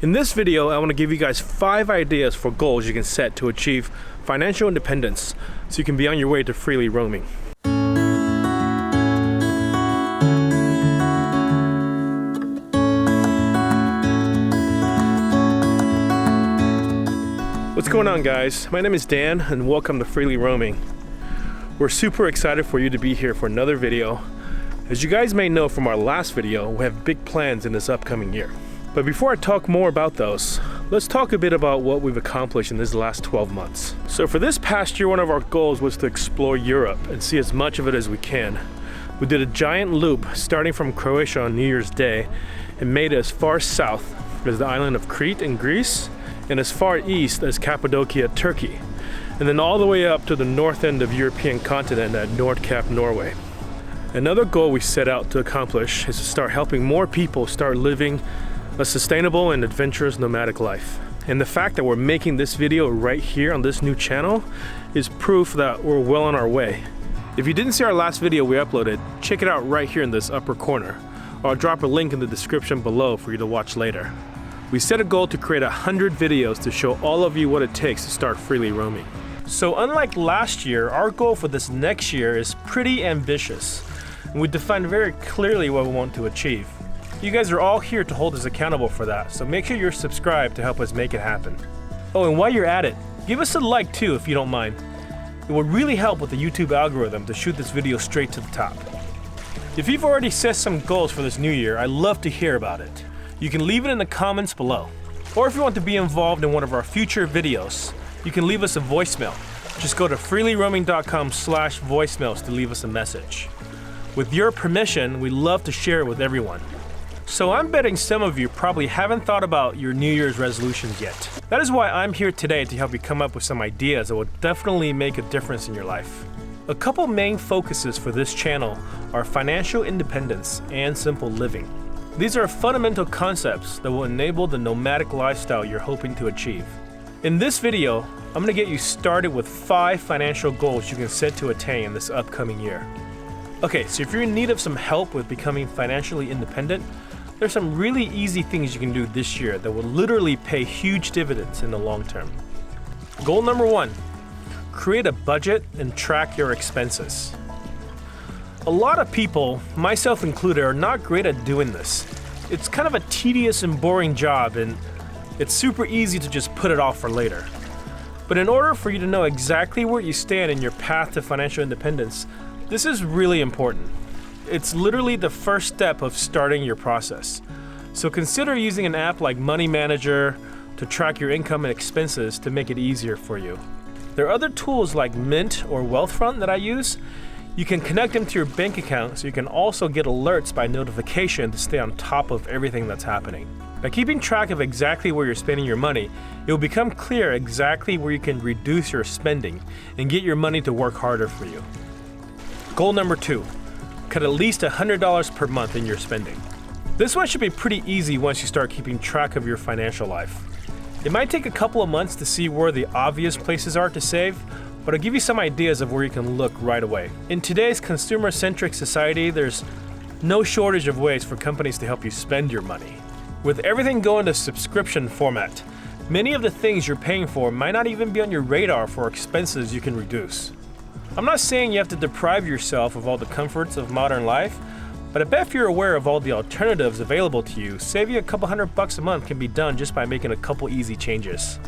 In this video, I want to give you guys 5 ideas for goals you can set to achieve financial independence so you can be on your way to freely roaming. What's going on, guys? My name is Dan and welcome to Freely Roaming. We're super excited for you to be here for another video. As you guys may know from our last video, we have big plans in this upcoming year. But before I talk more about those, let's talk a bit about what we've accomplished in this last 12 months. So for this past year, one of our goals was to explore Europe and see as much of it as we can. We did a giant loop starting from Croatia on New Year's Day and made it as far south as the island of Crete in Greece and as far east as Cappadocia, Turkey, and then all the way up to the north end of the European continent at Nordkapp, Norway. Another goal we set out to accomplish is to start helping more people start living a sustainable and adventurous nomadic life. And the fact that we're making this video right here on this new channel is proof that we're well on our way. If you didn't see our last video we uploaded, check it out right here in this upper corner, or I'll drop a link in the description below for you to watch later. We set a goal to create 100 videos to show all of you what it takes to start freely roaming. So unlike last year, our goal for this next year is pretty ambitious, and we defined very clearly what we want to achieve. You guys are all here to hold us accountable for that, so make sure you're subscribed to help us make it happen. Oh, and while you're at it, give us a like too if you don't mind. It would really help with the YouTube algorithm to shoot this video straight to the top. If you've already set some goals for this new year, I'd love to hear about it. You can leave it in the comments below. Or if you want to be involved in one of our future videos, you can leave us a voicemail. Just go to freelyroaming.com/voicemails to leave us a message. With your permission, we'd love to share it with everyone. So I'm betting some of you probably haven't thought about your New Year's resolutions yet. That is why I'm here today to help you come up with some ideas that will definitely make a difference in your life. A couple main focuses for this channel are financial independence and simple living. These are fundamental concepts that will enable the nomadic lifestyle you're hoping to achieve. In this video, I'm going to get you started with 5 financial goals you can set to attain in this upcoming year. Okay, so if you're in need of some help with becoming financially independent, there's some really easy things you can do this year that will literally pay huge dividends in the long term. Goal number 1, create a budget and track your expenses. A lot of people, myself included, are not great at doing this. It's kind of a tedious and boring job, and it's super easy to just put it off for later. But in order for you to know exactly where you stand in your path to financial independence, this is really important. It's literally the first step of starting your process. So consider using an app like Money Manager to track your income and expenses to make it easier for you. There are other tools like Mint or Wealthfront that I use. You can connect them to your bank account so you can also get alerts by notification to stay on top of everything that's happening. By keeping track of exactly where you're spending your money, it will become clear exactly where you can reduce your spending and get your money to work harder for you. Goal number 2. Cut at least $100 per month in your spending. This one should be pretty easy once you start keeping track of your financial life. It might take a couple of months to see where the obvious places are to save, but I'll give you some ideas of where you can look right away. In today's consumer-centric society, there's no shortage of ways for companies to help you spend your money. With everything going to subscription format, many of the things you're paying for might not even be on your radar for expenses you can reduce. I'm not saying you have to deprive yourself of all the comforts of modern life, but I bet if you're aware of all the alternatives available to you, saving a couple $100 a month can be done just by making a couple easy changes.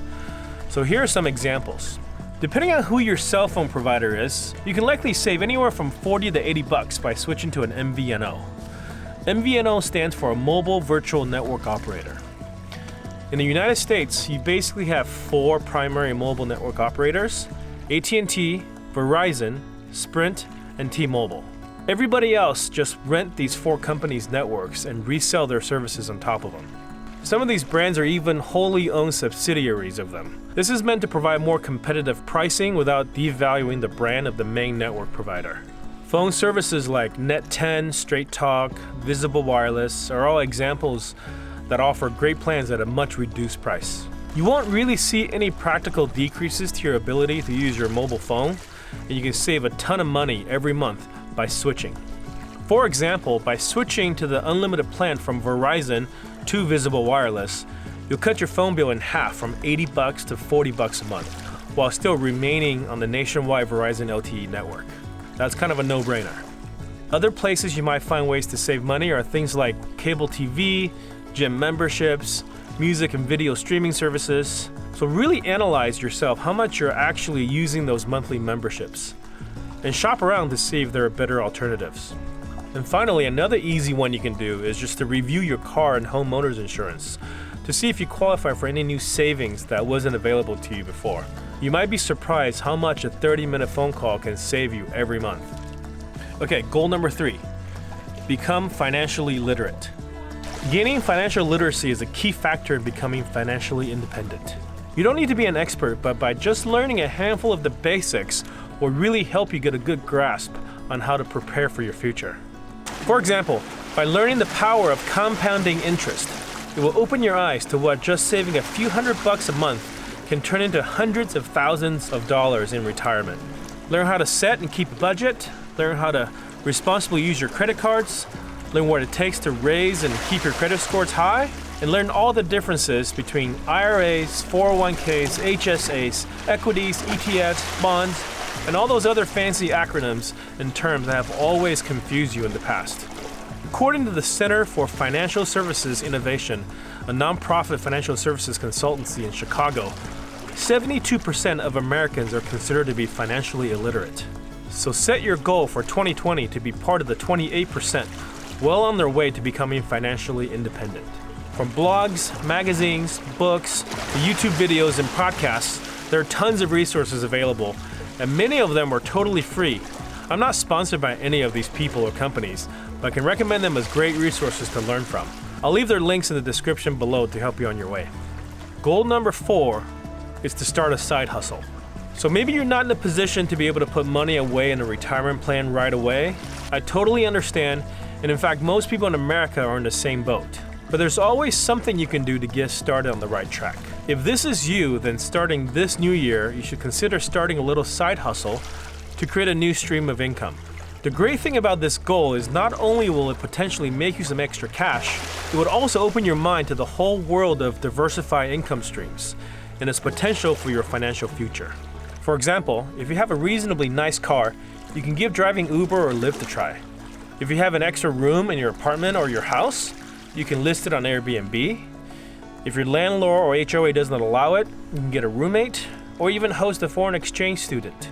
So here are some examples. Depending on who your cell phone provider is, you can likely save anywhere from $40 to $80 by switching to an MVNO. MVNO stands for a Mobile Virtual Network Operator. In the United States, you basically have 4 primary mobile network operators: AT&T, Verizon, Sprint, and T-Mobile. Everybody else just rent these 4 companies' networks and resell their services on top of them. Some of these brands are even wholly owned subsidiaries of them. This is meant to provide more competitive pricing without devaluing the brand of the main network provider. Phone services like Net10, Straight Talk, Visible Wireless are all examples that offer great plans at a much reduced price. You won't really see any practical decreases to your ability to use your mobile phone, and you can save a ton of money every month by switching. For example, by switching to the unlimited plan from Verizon to Visible Wireless, You'll cut your phone bill in half from $80 to $40 a month, while still remaining on the nationwide Verizon LTE network. That's kind of a no-brainer. Other places you might find ways to save money are things like cable TV, gym memberships, music and video streaming services. So really analyze yourself how much you're actually using those monthly memberships, and shop around to see if there are better alternatives. And finally, another easy one you can do is just to review your car and homeowners insurance to see if you qualify for any new savings that wasn't available to you before. You might be surprised how much a 30-minute phone call can save you every month. Okay, goal number 3, become financially literate. Gaining financial literacy is a key factor in becoming financially independent. You don't need to be an expert, but by just learning a handful of the basics will really help you get a good grasp on how to prepare for your future. For example, by learning the power of compounding interest, it will open your eyes to what just saving a few $100 a month can turn into hundreds of thousands of dollars in retirement. Learn how to set and keep a budget, learn how to responsibly use your credit cards, learn what it takes to raise and keep your credit scores high, and learn all the differences between IRAs, 401ks, HSAs, equities, ETFs, bonds, and all those other fancy acronyms and terms that have always confused you in the past. According to the Center for Financial Services Innovation, a nonprofit financial services consultancy in Chicago, 72% of Americans are considered to be financially illiterate. So set your goal for 2020 to be part of the 28%, well on their way to becoming financially independent. From blogs, magazines, books, to YouTube videos and podcasts, there are tons of resources available, and many of them are totally free. I'm not sponsored by any of these people or companies, but I can recommend them as great resources to learn from. I'll leave their links in the description below to help you on your way. Goal number 4 is to start a side hustle. So maybe you're not in a position to be able to put money away in a retirement plan right away. I totally understand, and in fact, most people in America are in the same boat. But there's always something you can do to get started on the right track. If this is you, then starting this new year, you should consider starting a little side hustle to create a new stream of income. The great thing about this goal is not only will it potentially make you some extra cash, it would also open your mind to the whole world of diversified income streams and its potential for your financial future. For example, if you have a reasonably nice car, you can give driving Uber or Lyft a try. If you have an extra room in your apartment or your house, you can list it on Airbnb. If your landlord or HOA doesn't allow it, you can get a roommate or even host a foreign exchange student.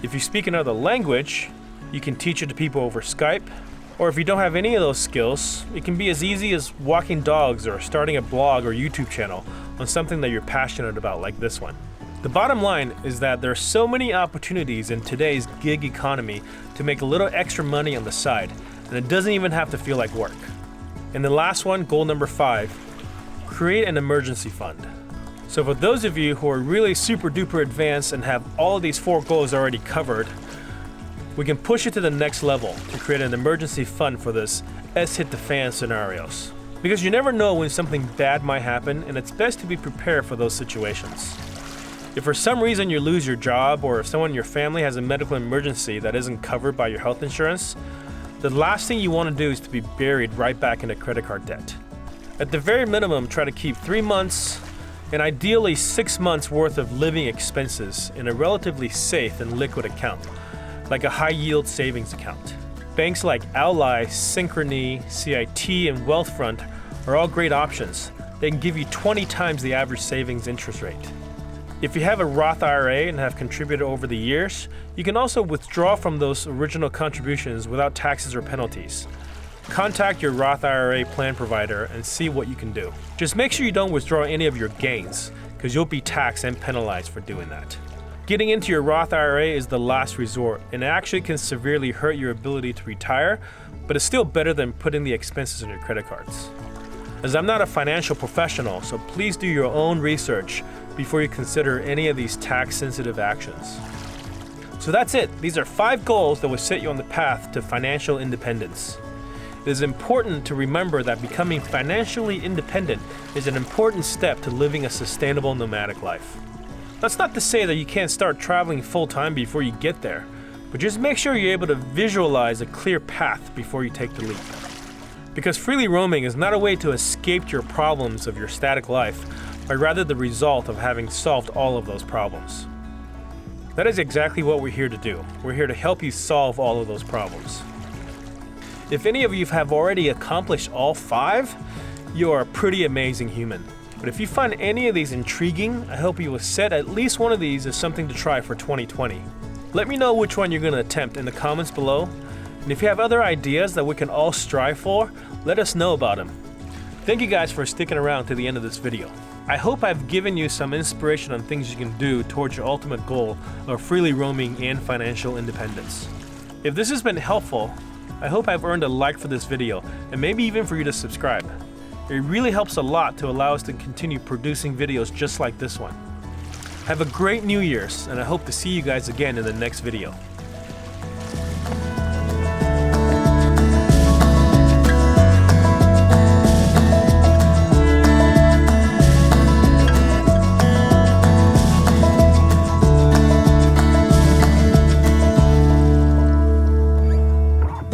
If you speak another language, you can teach it to people over Skype. Or if you don't have any of those skills, it can be as easy as walking dogs or starting a blog or YouTube channel on something that you're passionate about, like this one. The bottom line is that there are so many opportunities in today's gig economy to make a little extra money on the side, and it doesn't even have to feel like work. And the last one, goal number 5, create an emergency fund. So for those of you who are really super duper advanced and have all of these 4 goals already covered, we can push it to the next level to create an emergency fund for this hit-the-fan scenarios. Because you never know when something bad might happen, and it's best to be prepared for those situations. If for some reason you lose your job, or if someone in your family has a medical emergency that isn't covered by your health insurance, the last thing you want to do is to be buried right back into credit card debt. At the very minimum, try to keep 3 months and ideally 6 months worth of living expenses in a relatively safe and liquid account, like a high-yield savings account. Banks like Ally, Synchrony, CIT, and Wealthfront are all great options. They can give you 20 times the average savings interest rate. If you have a Roth IRA and have contributed over the years, you can also withdraw from those original contributions without taxes or penalties. Contact your Roth IRA plan provider and see what you can do. Just make sure you don't withdraw any of your gains, because you'll be taxed and penalized for doing that. Getting into your Roth IRA is the last resort, and it actually can severely hurt your ability to retire, but it's still better than putting the expenses on your credit cards. As I'm not a financial professional, so please do your own research before you consider any of these tax-sensitive actions. So that's it. These are 5 goals that will set you on the path to financial independence. It is important to remember that becoming financially independent is an important step to living a sustainable nomadic life. That's not to say that you can't start traveling full-time before you get there, but just make sure you're able to visualize a clear path before you take the leap. Because freely roaming is not a way to escape your problems of your static life, but rather the result of having solved all of those problems. That is exactly what we're here to do. We're here to help you solve all of those problems. If any of you have already accomplished all 5, you are a pretty amazing human. But if you find any of these intriguing, I hope you will set at least one of these as something to try for 2020. Let me know which one you're going to attempt in the comments below. And if you have other ideas that we can all strive for, let us know about them. Thank you guys for sticking around to the end of this video. I hope I've given you some inspiration on things you can do towards your ultimate goal of freely roaming and financial independence. If this has been helpful, I hope I've earned a like for this video and maybe even for you to subscribe. It really helps a lot to allow us to continue producing videos just like this one. Have a great New Year's, and I hope to see you guys again in the next video.